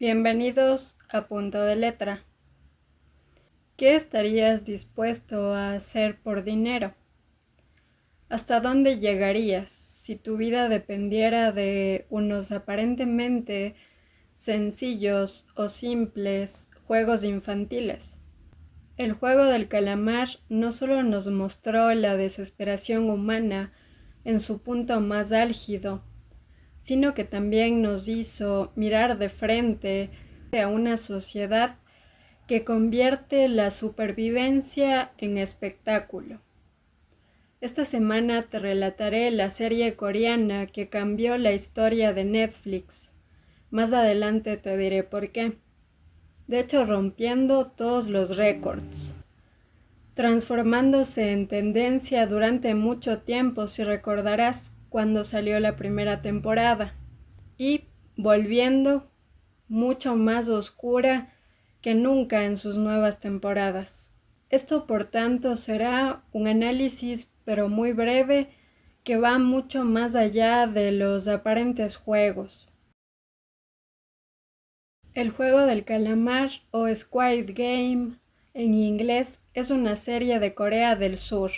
Bienvenidos a Punto de Letra. ¿Qué estarías dispuesto a hacer por dinero? ¿Hasta dónde llegarías si tu vida dependiera de unos aparentemente sencillos o simples juegos infantiles? El juego del calamar no solo nos mostró la desesperación humana en su punto más álgido, sino que también nos hizo mirar de frente a una sociedad que convierte la supervivencia en espectáculo. Esta semana te relataré la serie coreana que cambió la historia de Netflix. Más adelante te diré por qué. De hecho, rompiendo todos los récords, transformándose en tendencia durante mucho tiempo, si recordarás, cuando salió la primera temporada, y volviendo mucho más oscura que nunca en sus nuevas temporadas. Esto, por tanto, será un análisis, pero muy breve, que va mucho más allá de los aparentes juegos. El juego del calamar, o Squid Game en inglés, es una serie de Corea del Sur,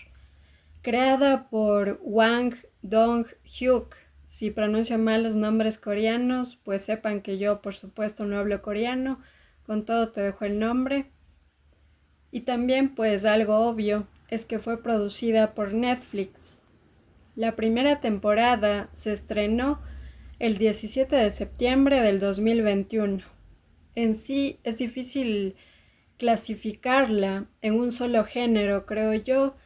creada por Hwang Dong-hyuk. Si pronuncio mal los nombres coreanos, pues sepan que yo, por supuesto, no hablo coreano. Con todo te dejo el nombre. Y también, pues algo obvio, es que fue producida por Netflix. La primera temporada se estrenó el 17 de septiembre del 2021. En sí es difícil clasificarla en un solo género, creo yo,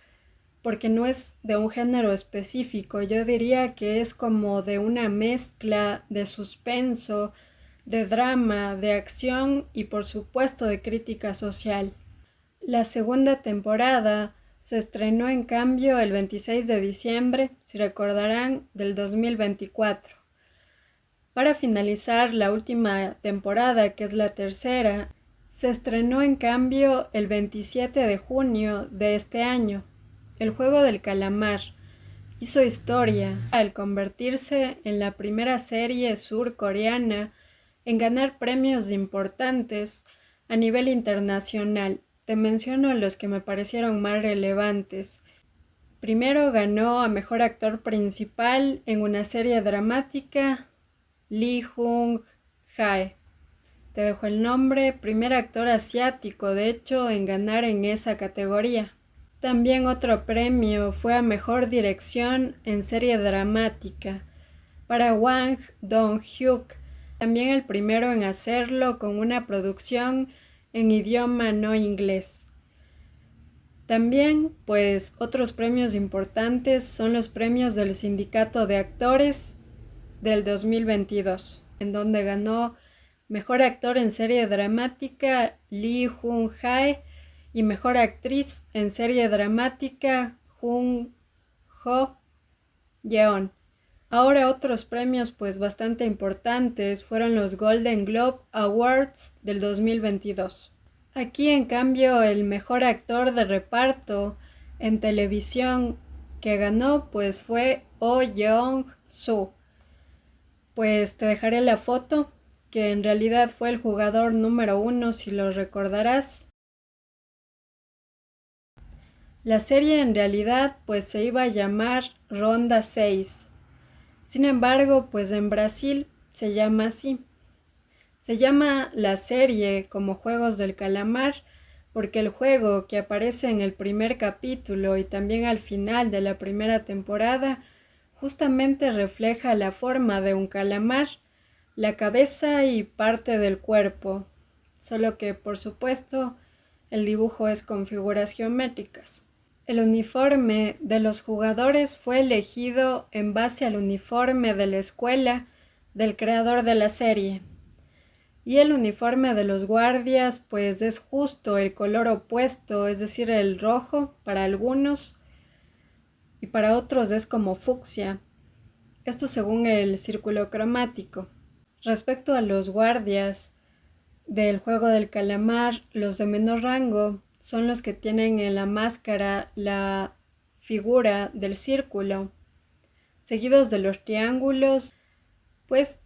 porque no es de un género específico. Yo diría que es como de una mezcla de suspenso, de drama, de acción y por supuesto de crítica social. La segunda temporada se estrenó en cambio el 26 de diciembre, si recordarán, del 2024. Para finalizar la última temporada, que es la tercera, se estrenó en cambio el 27 de junio de este año. El juego del calamar hizo historia al convertirse en la primera serie surcoreana en ganar premios importantes a nivel internacional. Te menciono los que me parecieron más relevantes. Primero ganó a mejor actor principal en una serie dramática Lee Jung-jae. Te dejo el nombre, primer actor asiático de hecho en ganar en esa categoría. También otro premio fue a mejor dirección en serie dramática para Hwang Dong-hyuk, también el primero en hacerlo con una producción en idioma no inglés. También, pues, otros premios importantes son los premios del Sindicato de Actores del 2022, en donde ganó Mejor Actor en Serie Dramática Lee Jung-jae y Mejor Actriz en Serie Dramática Jung Ho-yeon. Ahora otros premios pues bastante importantes fueron los Golden Globe Awards del 2022. Aquí en cambio el mejor actor de reparto en televisión que ganó pues fue Oh Yeong-soo. Pues te dejaré la foto, que en realidad fue el jugador número 1 si lo recordarás. La serie en realidad pues se iba a llamar Ronda 6. Sin embargo, pues en Brasil se llama así. Se llama la serie como Juegos del Calamar porque el juego que aparece en el primer capítulo y también al final de la primera temporada justamente refleja la forma de un calamar, la cabeza y parte del cuerpo, solo que por supuesto el dibujo es con figuras geométricas. El uniforme de los jugadores fue elegido en base al uniforme de la escuela del creador de la serie. Y el uniforme de los guardias pues es justo el color opuesto, es decir, el rojo para algunos y para otros es como fucsia. Esto según el círculo cromático. Respecto a los guardias del juego del calamar, los de menor rango son los que tienen en la máscara la figura del círculo, seguidos de los triángulos, pues,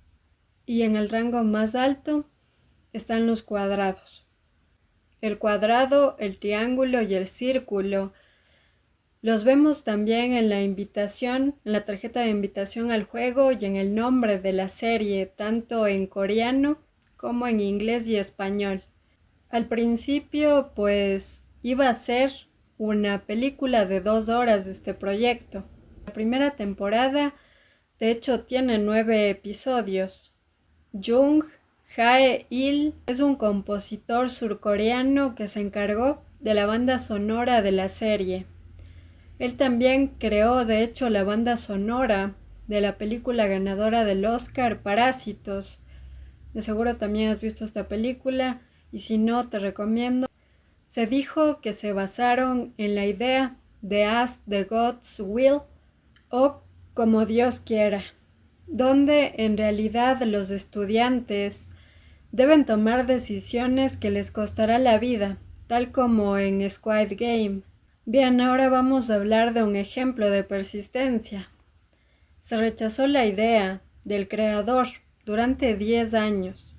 y en el rango más alto están los cuadrados. El cuadrado, el triángulo y el círculo los vemos también en la invitación, en la tarjeta de invitación al juego y en el nombre de la serie, tanto en coreano como en inglés y español. Al principio, pues, iba a ser una película de 2 horas de este proyecto. La primera temporada, de hecho, tiene 9 episodios. Jung Hae-il es un compositor surcoreano que se encargó de la banda sonora de la serie. Él también creó, de hecho, la banda sonora de la película ganadora del Oscar, Parásitos. De seguro también has visto esta película y si no, te recomiendo. Se dijo que se basaron en la idea de As the Gods Will o Como Dios quiera, donde en realidad los estudiantes deben tomar decisiones que les costará la vida, tal como en Squid Game. Bien, ahora vamos a hablar de un ejemplo de persistencia. Se rechazó la idea del creador durante 10 años,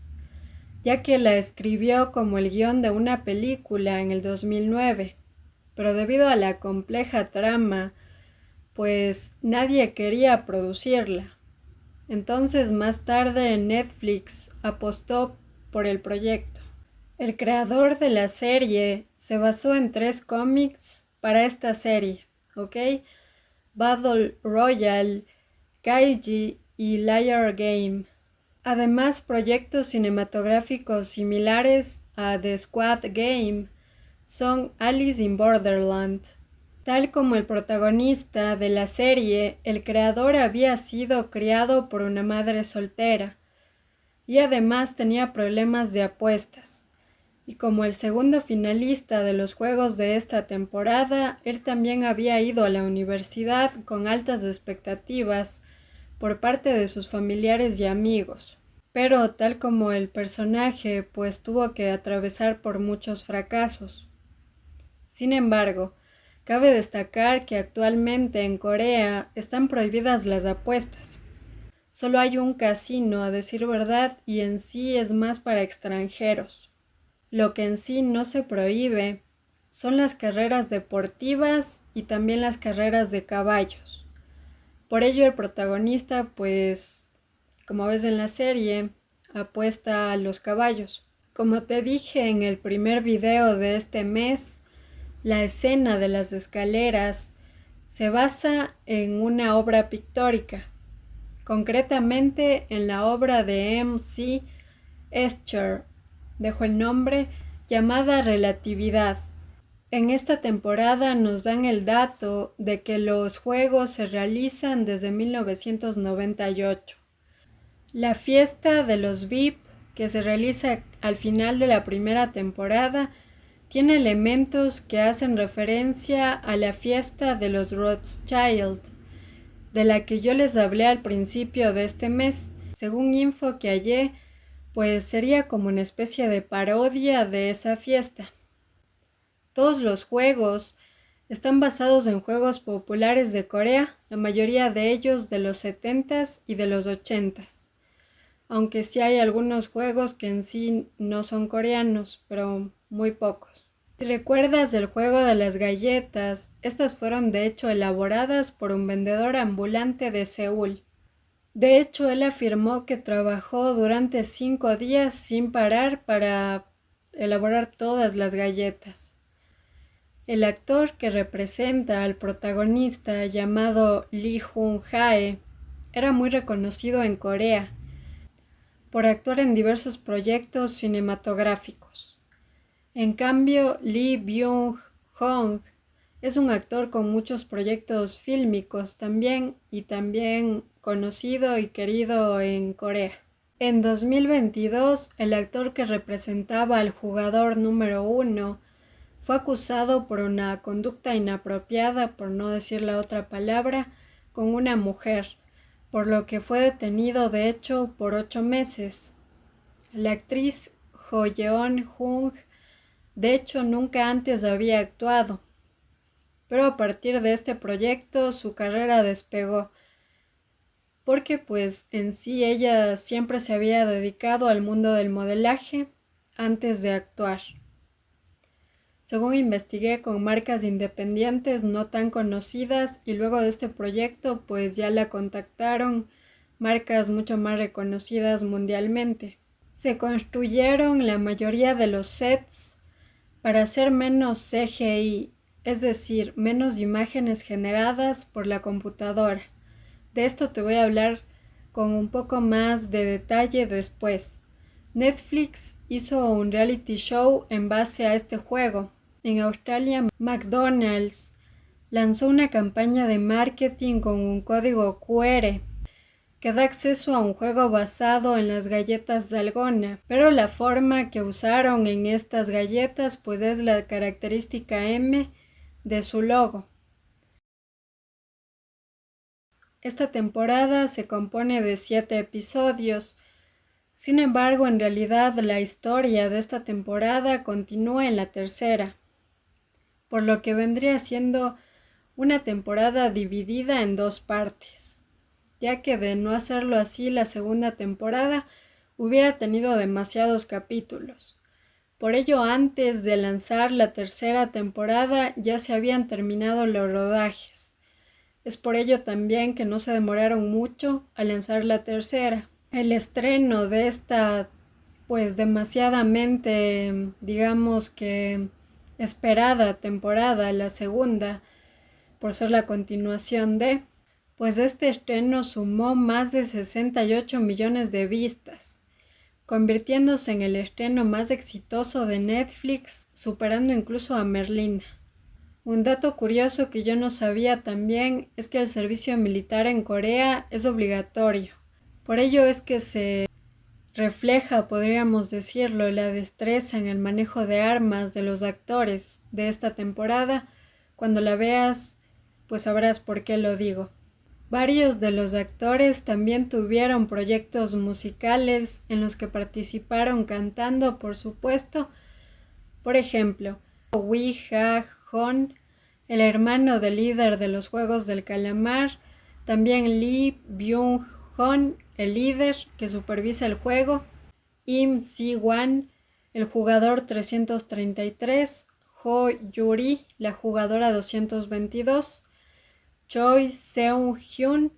ya que la escribió como el guión de una película en el 2009, pero debido a la compleja trama, pues nadie quería producirla. Entonces más tarde Netflix apostó por el proyecto. El creador de la serie se basó en 3 cómics para esta serie, ¿ok? Battle Royale, Kaiji y Liar Game. Además, proyectos cinematográficos similares a The Squid Game son Alice in Borderland. Tal como el protagonista de la serie, el creador había sido criado por una madre soltera y además tenía problemas de apuestas. Y como el segundo finalista de los juegos de esta temporada, él también había ido a la universidad con altas expectativas por parte de sus familiares y amigos. Pero tal como el personaje, pues tuvo que atravesar por muchos fracasos. Sin embargo, cabe destacar que actualmente en Corea están prohibidas las apuestas. Solo hay un casino, a decir verdad, y en sí es más para extranjeros. Lo que en sí no se prohíbe son las carreras deportivas y también las carreras de caballos. Por ello el protagonista, pues, como ves en la serie, apuesta a los caballos. Como te dije en el primer video de este mes, la escena de las escaleras se basa en una obra pictórica, concretamente en la obra de M.C. Escher, dejo el nombre, llamada Relatividad. En esta temporada nos dan el dato de que los juegos se realizan desde 1998. La fiesta de los VIP, que se realiza al final de la primera temporada, tiene elementos que hacen referencia a la fiesta de los Rothschild, de la que yo les hablé al principio de este mes. Según info que hallé, pues sería como una especie de parodia de esa fiesta. Todos los juegos están basados en juegos populares de Corea, la mayoría de ellos de los 70s y de los 80s, aunque sí hay algunos juegos que en sí no son coreanos, pero muy pocos. Si recuerdas el juego de las galletas, estas fueron de hecho elaboradas por un vendedor ambulante de Seúl. De hecho, él afirmó que trabajó durante 5 días sin parar para elaborar todas las galletas. El actor que representa al protagonista, llamado Lee Jung-jae, era muy reconocido en Corea por actuar en diversos proyectos cinematográficos. En cambio, Lee Byung-hong es un actor con muchos proyectos fílmicos también y también conocido y querido en Corea. En 2022, el actor que representaba al jugador número 1 fue acusado por una conducta inapropiada, por no decir la otra palabra, con una mujer, por lo que fue detenido de hecho por 8 meses. La actriz Jo Yeon-jung de hecho nunca antes había actuado, pero a partir de este proyecto su carrera despegó, porque pues en sí ella siempre se había dedicado al mundo del modelaje antes de actuar. Según investigué con marcas independientes no tan conocidas y luego de este proyecto pues ya la contactaron marcas mucho más reconocidas mundialmente. Se construyeron la mayoría de los sets para hacer menos CGI, es decir, menos imágenes generadas por la computadora. De esto te voy a hablar con un poco más de detalle después. Netflix hizo un reality show en base a este juego. En Australia, McDonald's lanzó una campaña de marketing con un código QR que da acceso a un juego basado en las galletas Dalgona, pero la forma que usaron en estas galletas pues es la característica M de su logo. Esta temporada se compone de 7 episodios. Sin embargo, en realidad la historia de esta temporada continúa en la tercera, por lo que vendría siendo una temporada dividida en 2 partes, ya que de no hacerlo así la segunda temporada hubiera tenido demasiados capítulos. Por ello, antes de lanzar la tercera temporada ya se habían terminado los rodajes. Es por ello también que no se demoraron mucho a lanzar la tercera. El estreno de esta pues demasiadamente, digamos que esperada temporada, la segunda, por ser la continuación de, pues este estreno sumó más de 68 millones de vistas, convirtiéndose en el estreno más exitoso de Netflix, superando incluso a Merlina. Un dato curioso que yo no sabía también es que el servicio militar en Corea es obligatorio. Por ello es que se refleja, podríamos decirlo, la destreza en el manejo de armas de los actores de esta temporada. Cuando la veas, pues sabrás por qué lo digo. Varios de los actores también tuvieron proyectos musicales en los que participaron cantando, por supuesto. Por ejemplo, Wi Ha-jong, el hermano del líder de los Juegos del Calamar, también Lee Byung-hun, el líder que supervisa el juego, Im Si-wan, el jugador 333, Ho Yuri, la jugadora 222, Choi Seung-hyun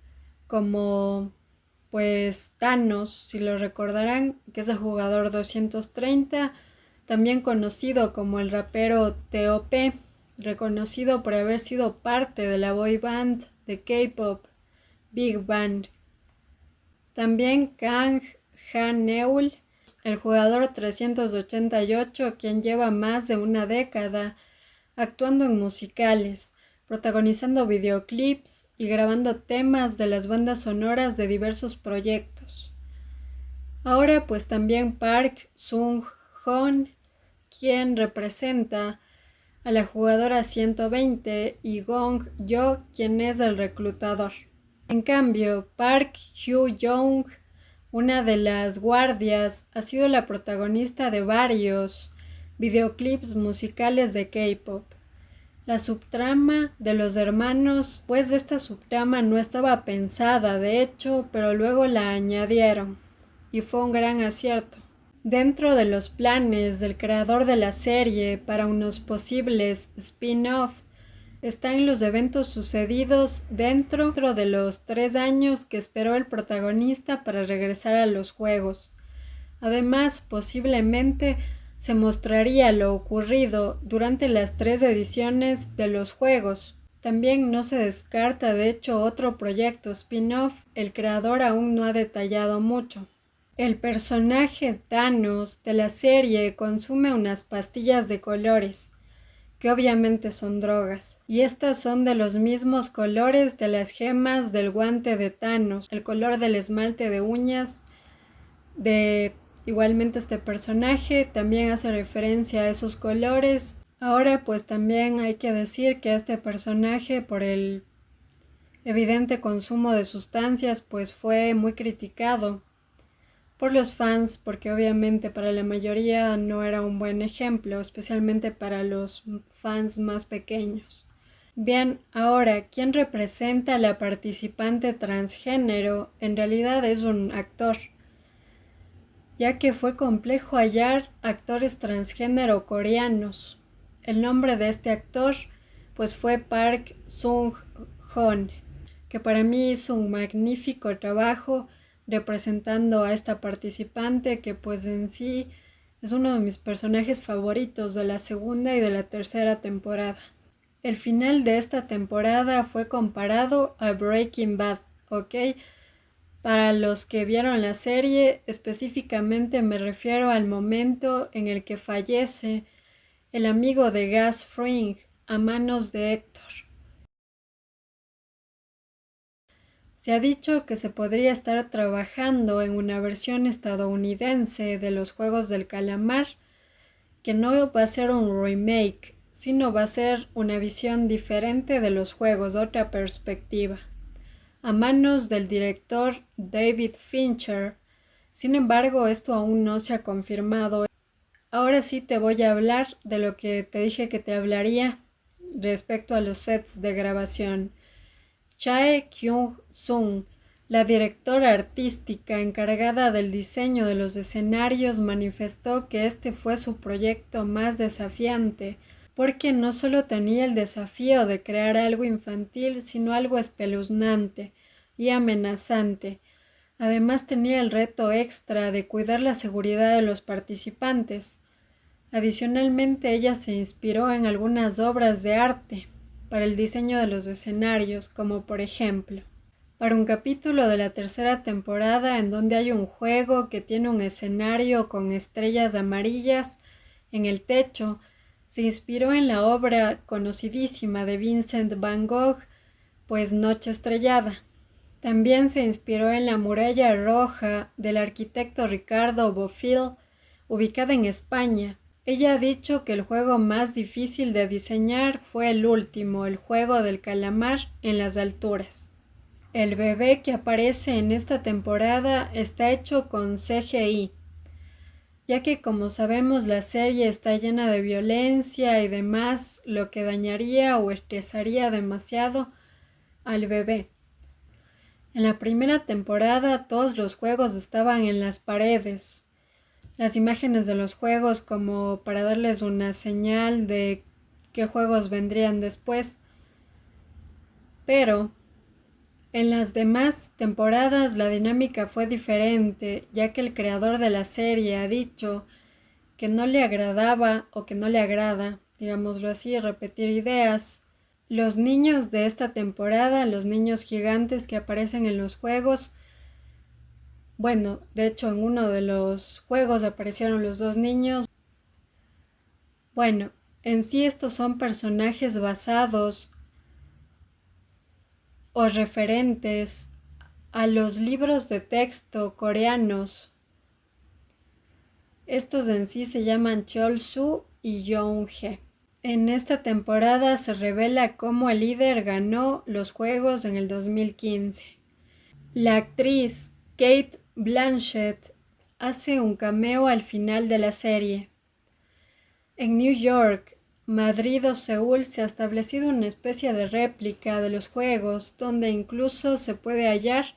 como pues Thanos, si lo recordarán, que es el jugador 230, también conocido como el rapero T.O.P., reconocido por haber sido parte de la boy band de K-pop Big Bang. También Kang Han-eul, el jugador 388, quien lleva más de una década actuando en musicales, protagonizando videoclips y grabando temas de las bandas sonoras de diversos proyectos. Ahora pues también Park Sung-joon, quien representa a la jugadora 120, y Gong-yo, quien es el reclutador. En cambio, Park Hyu-young, una de las guardias, ha sido la protagonista de varios videoclips musicales de K-pop. La subtrama de los hermanos, pues esta subtrama no estaba pensada, de hecho, pero luego la añadieron, y fue un gran acierto. Dentro de los planes del creador de la serie para unos posibles spin-off están los eventos sucedidos dentro de los 3 años que esperó el protagonista para regresar a los juegos. Además, posiblemente se mostraría lo ocurrido durante las 3 ediciones de los juegos. También no se descarta de hecho otro proyecto spin-off, el creador aún no ha detallado mucho. El personaje Thanos de la serie consume unas pastillas de colores, que obviamente son drogas, y estas son de los mismos colores de las gemas del guante de Thanos, el color del esmalte de uñas de igualmente este personaje también hace referencia a esos colores. Ahora pues también hay que decir que este personaje, por el evidente consumo de sustancias, pues fue muy criticado por los fans, porque obviamente para la mayoría no era un buen ejemplo, especialmente para los fans más pequeños. Bien, ahora, ¿quién representa a la participante transgénero? En realidad es un actor. ya que fue complejo hallar actores transgénero coreanos. El nombre de este actor pues fue Park Sung-hoon, que para mí hizo un magnífico trabajo representando a esta participante que pues en sí es uno de mis personajes favoritos de la segunda y de la tercera temporada. El final de esta temporada fue comparado a Breaking Bad, ¿ok? Para los que vieron la serie, específicamente me refiero al momento en el que fallece el amigo de Gus Fring a manos de Héctor. Se ha dicho que se podría estar trabajando en una versión estadounidense de los Juegos del Calamar, que no va a ser un remake, sino va a ser una visión diferente de los juegos, otra perspectiva, a manos del director David Fincher. Sin embargo, esto aún no se ha confirmado. Ahora sí te voy a hablar de lo que te dije que te hablaría respecto a los sets de grabación. Chae Kyung-sung, la directora artística encargada del diseño de los escenarios, manifestó que este fue su proyecto más desafiante, porque no solo tenía el desafío de crear algo infantil, sino algo espeluznante y amenazante. Además tenía el reto extra de cuidar la seguridad de los participantes. Adicionalmente, ella se inspiró en algunas obras de arte para el diseño de los escenarios, como por ejemplo, para un capítulo de la tercera temporada en donde hay un juego que tiene un escenario con estrellas amarillas en el techo, se inspiró en la obra conocidísima de Vincent Van Gogh, pues Noche Estrellada. También se inspiró en la muralla roja del arquitecto Ricardo Bofill, ubicada en España. Ella ha dicho que el juego más difícil de diseñar fue el último, el juego del calamar en las alturas. El bebé que aparece en esta temporada está hecho con CGI, ya que como sabemos la serie está llena de violencia y demás, lo que dañaría o estresaría demasiado al bebé. En la primera temporada todos los juegos estaban en las paredes. Las imágenes de los juegos como para darles una señal de qué juegos vendrían después. Pero en las demás temporadas la dinámica fue diferente, ya que el creador de la serie ha dicho que no le agradaba o que no le agrada, digámoslo así, repetir ideas. Los niños de esta temporada, los niños gigantes que aparecen en los juegos, bueno, de hecho en uno de los juegos aparecieron los dos niños. Bueno, en sí estos son personajes basados o referentes a los libros de texto coreanos. Estos en sí se llaman Cheol-soo y Young-hee. En esta temporada se revela cómo el líder ganó los juegos en el 2015. La actriz Cate Blanchett hace un cameo al final de la serie. En New York, Madrid o Seúl se ha establecido una especie de réplica de los juegos, donde incluso se puede hallar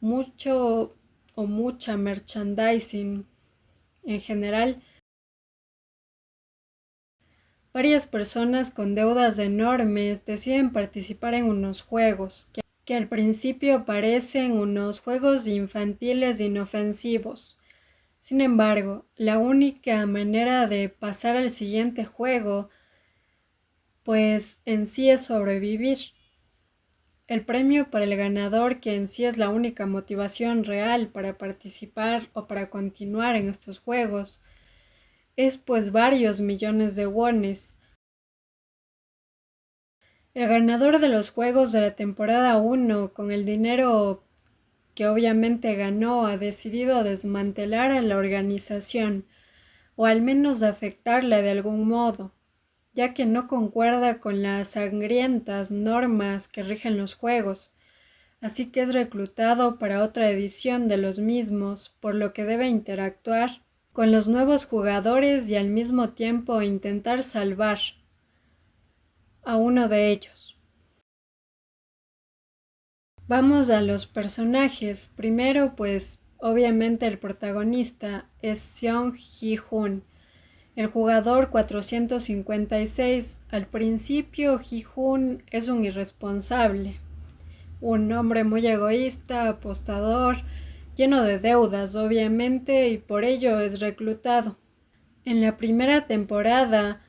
mucho o mucha merchandising en general. Varias personas con deudas enormes deciden participar en unos juegos que al principio parecen unos juegos infantiles inofensivos. Sin embargo, la única manera de pasar al siguiente juego, pues en sí es sobrevivir. El premio para el ganador, que en sí es la única motivación real para participar o para continuar en estos juegos, es pues varios millones de wones. El ganador de los juegos de la temporada 1, con el dinero que obviamente ganó, ha decidido desmantelar a la organización, o al menos afectarla de algún modo, ya que no concuerda con las sangrientas normas que rigen los juegos, así que es reclutado para otra edición de los mismos, por lo que debe interactuar con los nuevos jugadores y al mismo tiempo intentar salvar a uno de ellos. Vamos a los personajes. Primero, pues Obviamente el protagonista es Seong Ji-hoon, el jugador 456. Al principio, Ji-hoon es un irresponsable, un hombre muy egoísta, apostador, lleno de deudas, obviamente, y por ello es reclutado. En la primera temporada,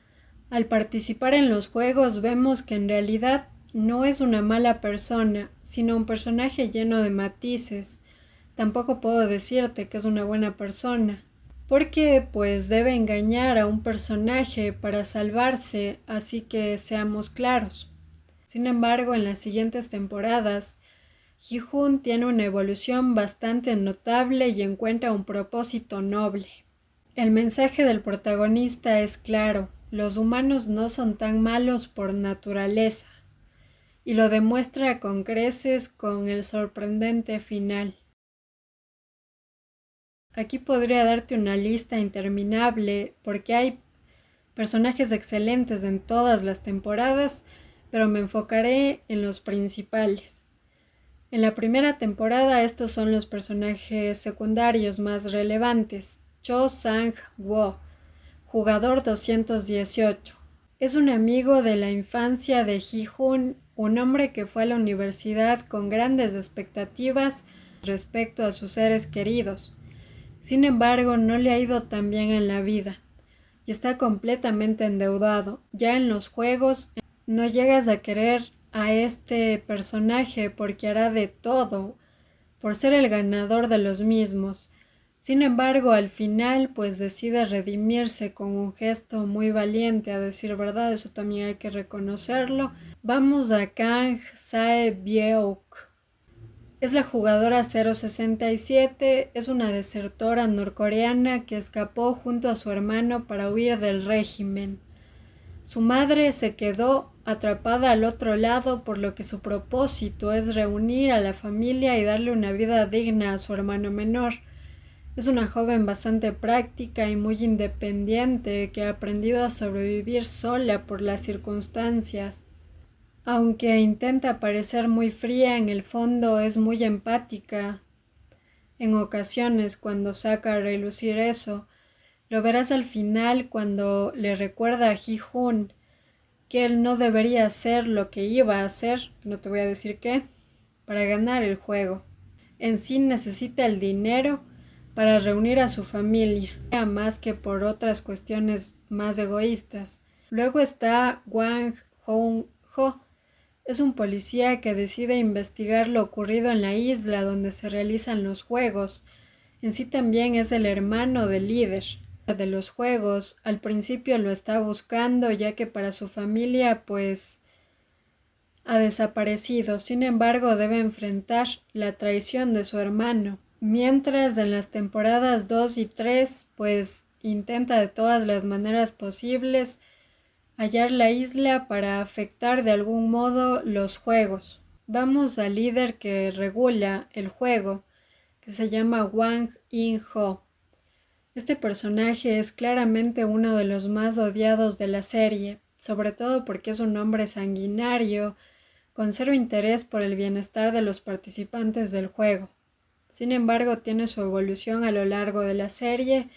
al participar en los juegos, vemos que en realidad no es una mala persona, sino un personaje lleno de matices. Tampoco puedo decirte que es una buena persona, porque pues debe engañar a un personaje para salvarse, así que seamos claros. Sin embargo, en las siguientes temporadas, Ji-hoon tiene una evolución bastante notable y encuentra un propósito noble. El mensaje del protagonista es claro: los humanos no son tan malos por naturaleza, y lo demuestra con creces con el sorprendente final. Aquí podría darte una lista interminable porque hay personajes excelentes en todas las temporadas, pero me enfocaré en los principales. En la primera temporada estos son los personajes secundarios más relevantes. Cho Sang-woo, jugador 218. Es un amigo de la infancia de Ji-hoon, un hombre que fue a la universidad con grandes expectativas respecto a sus seres queridos. Sin embargo, no le ha ido tan bien en la vida y está completamente endeudado. Ya en los juegos no llegas a querer a este personaje porque hará de todo por ser el ganador de los mismos. Sin embargo, al final pues decide redimirse con un gesto muy valiente, a decir verdad, eso también hay que reconocerlo. Vamos a Kang Sae-byeok. Es la jugadora 067, es una desertora norcoreana que escapó junto a su hermano para huir del régimen. Su madre se quedó atrapada al otro lado, por lo que su propósito es reunir a la familia y darle una vida digna a su hermano menor. Es una joven bastante práctica y muy independiente que ha aprendido a sobrevivir sola por las circunstancias. Aunque intenta parecer muy fría, en el fondo es muy empática. En ocasiones, cuando saca a relucir eso, lo verás al final cuando le recuerda a Ji-hoon que él no debería hacer lo que iba a hacer, no te voy a decir qué, para ganar el juego. En sí necesita el dinero para reunir a su familia, más que por otras cuestiones más egoístas. Luego está Wang Hoon-ho. Es un policía que decide investigar lo ocurrido en la isla donde se realizan los juegos. En sí también es el hermano del líder de los juegos. Al principio lo está buscando ya que para su familia pues ha desaparecido. Sin embargo, debe enfrentar la traición de su hermano. Mientras en las temporadas 2 y 3 pues intenta de todas las maneras posibles hallar la isla para afectar de algún modo los juegos. Vamos al líder que regula el juego, que se llama Wang In-ho. Este personaje es claramente uno de los más odiados de la serie, sobre todo porque es un hombre sanguinario, con cero interés por el bienestar de los participantes del juego. Sin embargo, tiene su evolución a lo largo de la serie.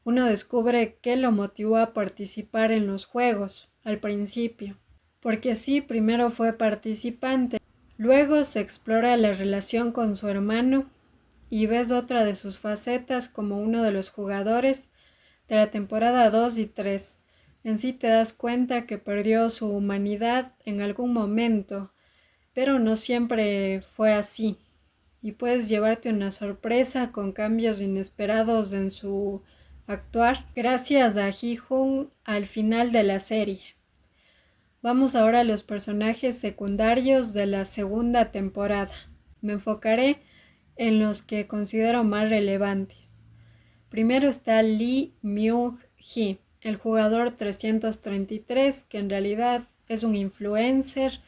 Uno descubre qué lo motivó a participar en los juegos al principio, porque sí, primero fue participante, luego se explora la relación con su hermano y ves otra de sus facetas como uno de los jugadores de la temporada 2 y 3. En sí te das cuenta que perdió su humanidad en algún momento, pero no siempre fue así, y puedes llevarte una sorpresa con cambios inesperados en su actuar gracias a Ji-hoon al final de la serie. Vamos ahora a los personajes secundarios de la segunda temporada. Me enfocaré en los que considero más relevantes. Primero está Lee Myung-hee, el jugador 333, que en realidad es un influencer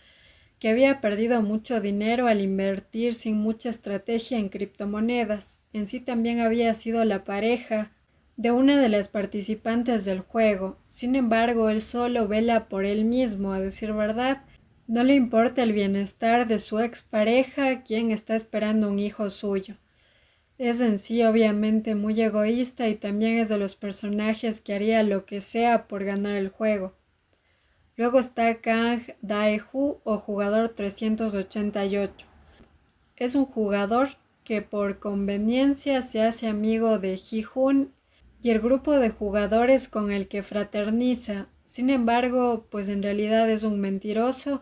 que había perdido mucho dinero al invertir sin mucha estrategia en criptomonedas. En sí también había sido la pareja de una de las participantes del juego. Sin embargo, él solo vela por él mismo, a decir verdad. No le importa el bienestar de su expareja, quien está esperando un hijo suyo. Es en sí obviamente muy egoísta y también es de los personajes que haría lo que sea por ganar el juego. Luego está Kang Dae-Hu o jugador 388. Es un jugador que por conveniencia se hace amigo de Ji-Hoon y el grupo de jugadores con el que fraterniza. Sin embargo, pues en realidad es un mentiroso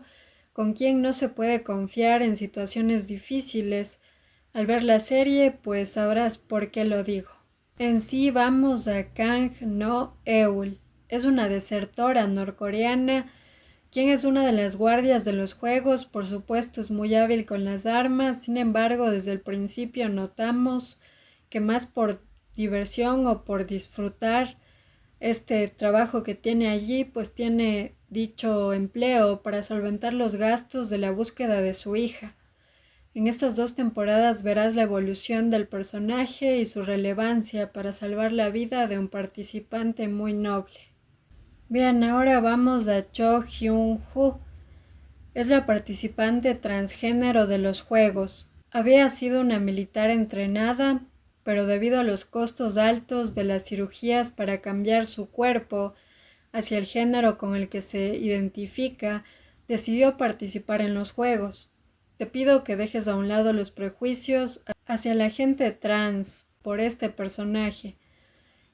con quien no se puede confiar en situaciones difíciles. Al ver la serie, pues sabrás por qué lo digo. En sí vamos a Kang No Eul. Es una desertora norcoreana quien es una de las guardias de los juegos. Por supuesto es muy hábil con las armas, sin embargo desde el principio notamos que más por diversión o por disfrutar este trabajo que tiene allí, pues tiene dicho empleo para solventar los gastos de la búsqueda de su hija. En estas 2 temporadas verás la evolución del personaje y su relevancia para salvar la vida de un participante muy noble. Bien, ahora vamos a Cho Hyun-Woo. Es la participante transgénero de los juegos. Había sido una militar entrenada, pero debido a los costos altos de las cirugías para cambiar su cuerpo hacia el género con el que se identifica, decidió participar en los juegos. Te pido que dejes a un lado los prejuicios hacia la gente trans por este personaje.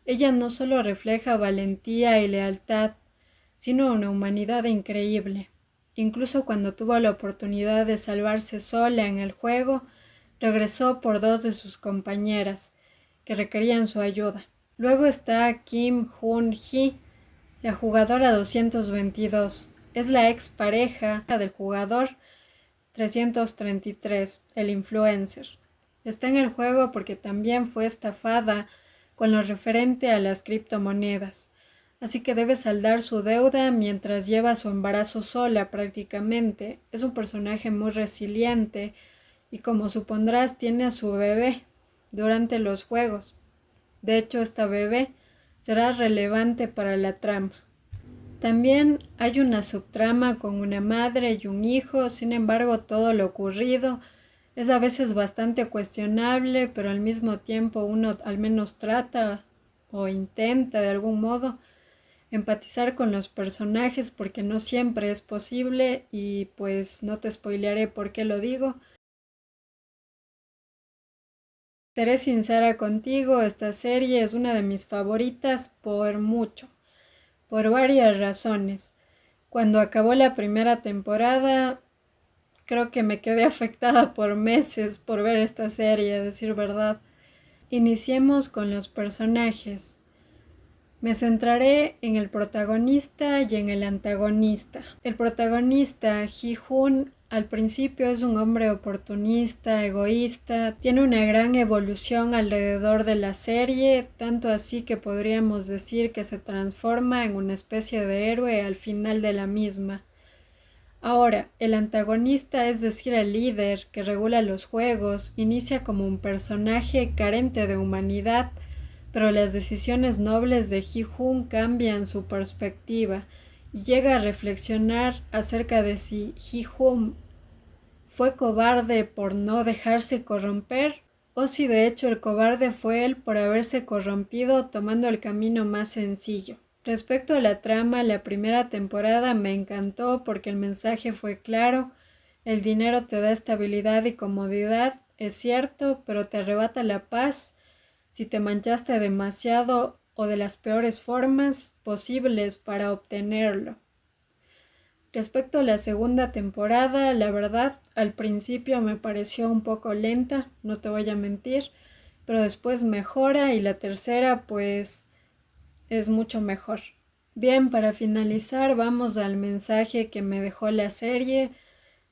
Ella no solo refleja valentía y lealtad, sino una humanidad increíble. Incluso cuando tuvo la oportunidad de salvarse sola en el juego, regresó por 2 de sus compañeras, que requerían su ayuda. Luego está Kim Hoon-hee, la jugadora 222. Es la expareja del jugador 333, el influencer. Está en el juego porque también fue estafada con lo referente a las criptomonedas, así que debe saldar su deuda mientras lleva su embarazo sola prácticamente. Es un personaje muy resiliente y como supondrás tiene a su bebé durante los juegos. De hecho, esta bebé será relevante para la trama. También hay una subtrama con una madre y un hijo, sin embargo todo lo ocurrido es a veces bastante cuestionable, pero al mismo tiempo uno al menos trata o intenta de algún modo empatizar con los personajes porque no siempre es posible y pues no te spoilearé por qué lo digo. Seré sincera contigo, esta serie es una de mis favoritas por mucho, por varias razones. Cuando acabó la primera temporada, creo que me quedé afectada por meses por ver esta serie, a decir verdad. Iniciemos con los personajes. Me centraré en el protagonista y en el antagonista. El protagonista, Ji-Hoon, al principio es un hombre oportunista, egoísta, tiene una gran evolución alrededor de la serie, tanto así que podríamos decir que se transforma en una especie de héroe al final de la misma. Ahora, el antagonista, es decir, el líder que regula los juegos, inicia como un personaje carente de humanidad, pero las decisiones nobles de Ji-Hoon cambian su perspectiva y llega a reflexionar acerca de si Ji-Hoon fue cobarde por no dejarse corromper o si de hecho el cobarde fue él por haberse corrompido tomando el camino más sencillo. Respecto a la trama, la primera temporada me encantó porque el mensaje fue claro: el dinero te da estabilidad y comodidad, es cierto, pero te arrebata la paz si te manchaste demasiado o de las peores formas posibles para obtenerlo. Respecto a la segunda temporada, la verdad, al principio me pareció un poco lenta, no te voy a mentir, pero después mejora y la tercera pues es mucho mejor. Bien, para finalizar vamos al mensaje que me dejó la serie.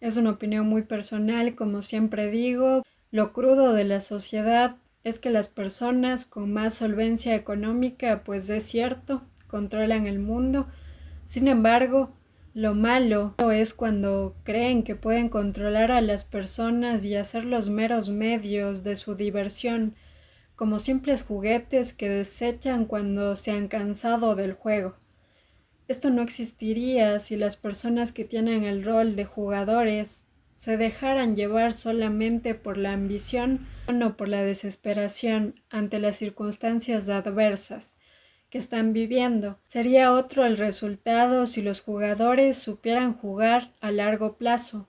Es una opinión muy personal, como siempre digo. Lo crudo de la sociedad es que las personas con más solvencia económica, pues es cierto, controlan el mundo. Sin embargo, lo malo es cuando creen que pueden controlar a las personas y hacer los meros medios de su diversión, como simples juguetes que desechan cuando se han cansado del juego. Esto no existiría si las personas que tienen el rol de jugadores se dejaran llevar solamente por la ambición o por la desesperación ante las circunstancias adversas que están viviendo. Sería otro el resultado si los jugadores supieran jugar a largo plazo.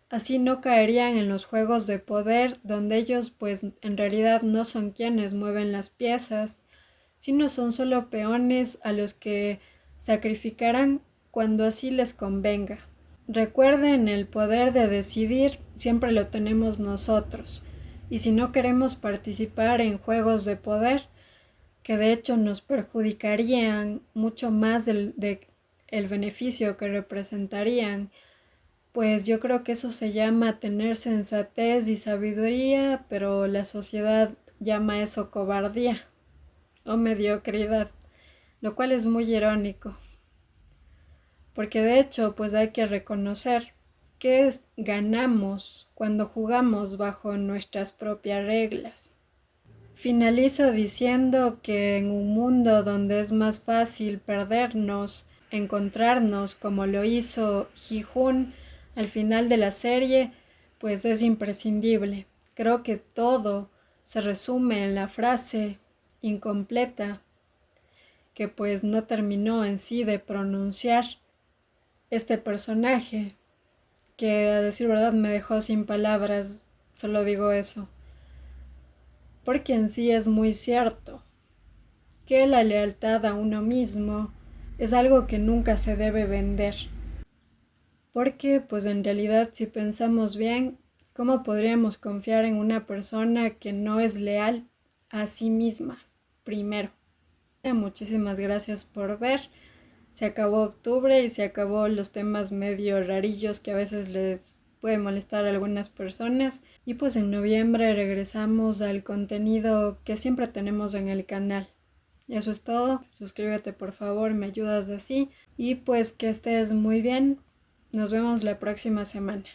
Así no caerían en los juegos de poder donde ellos pues en realidad no son quienes mueven las piezas, sino son solo peones a los que sacrificarán cuando así les convenga. Recuerden, el poder de decidir siempre lo tenemos nosotros, y si no queremos participar en juegos de poder, que de hecho nos perjudicarían mucho más del beneficio que representarían, pues yo creo que eso se llama tener sensatez y sabiduría, pero la sociedad llama eso cobardía o mediocridad, lo cual es muy irónico, porque de hecho pues hay que reconocer que ganamos cuando jugamos bajo nuestras propias reglas. Finalizo diciendo que en un mundo donde es más fácil perdernos, encontrarnos como lo hizo Ji-hoon al final de la serie, pues es imprescindible. Creo que todo se resume en la frase incompleta que pues no terminó en sí de pronunciar este personaje, que a decir verdad me dejó sin palabras, solo digo eso. Porque en sí es muy cierto que la lealtad a uno mismo es algo que nunca se debe vender. Porque pues en realidad si pensamos bien, ¿cómo podríamos confiar en una persona que no es leal a sí misma primero? Muchísimas gracias por ver. Se acabó octubre y se acabó los temas medio rarillos que a veces les puede molestar a algunas personas. Y pues en noviembre regresamos al contenido que siempre tenemos en el canal. Eso es todo. Suscríbete por favor, me ayudas así. Y pues que estés muy bien. Nos vemos la próxima semana.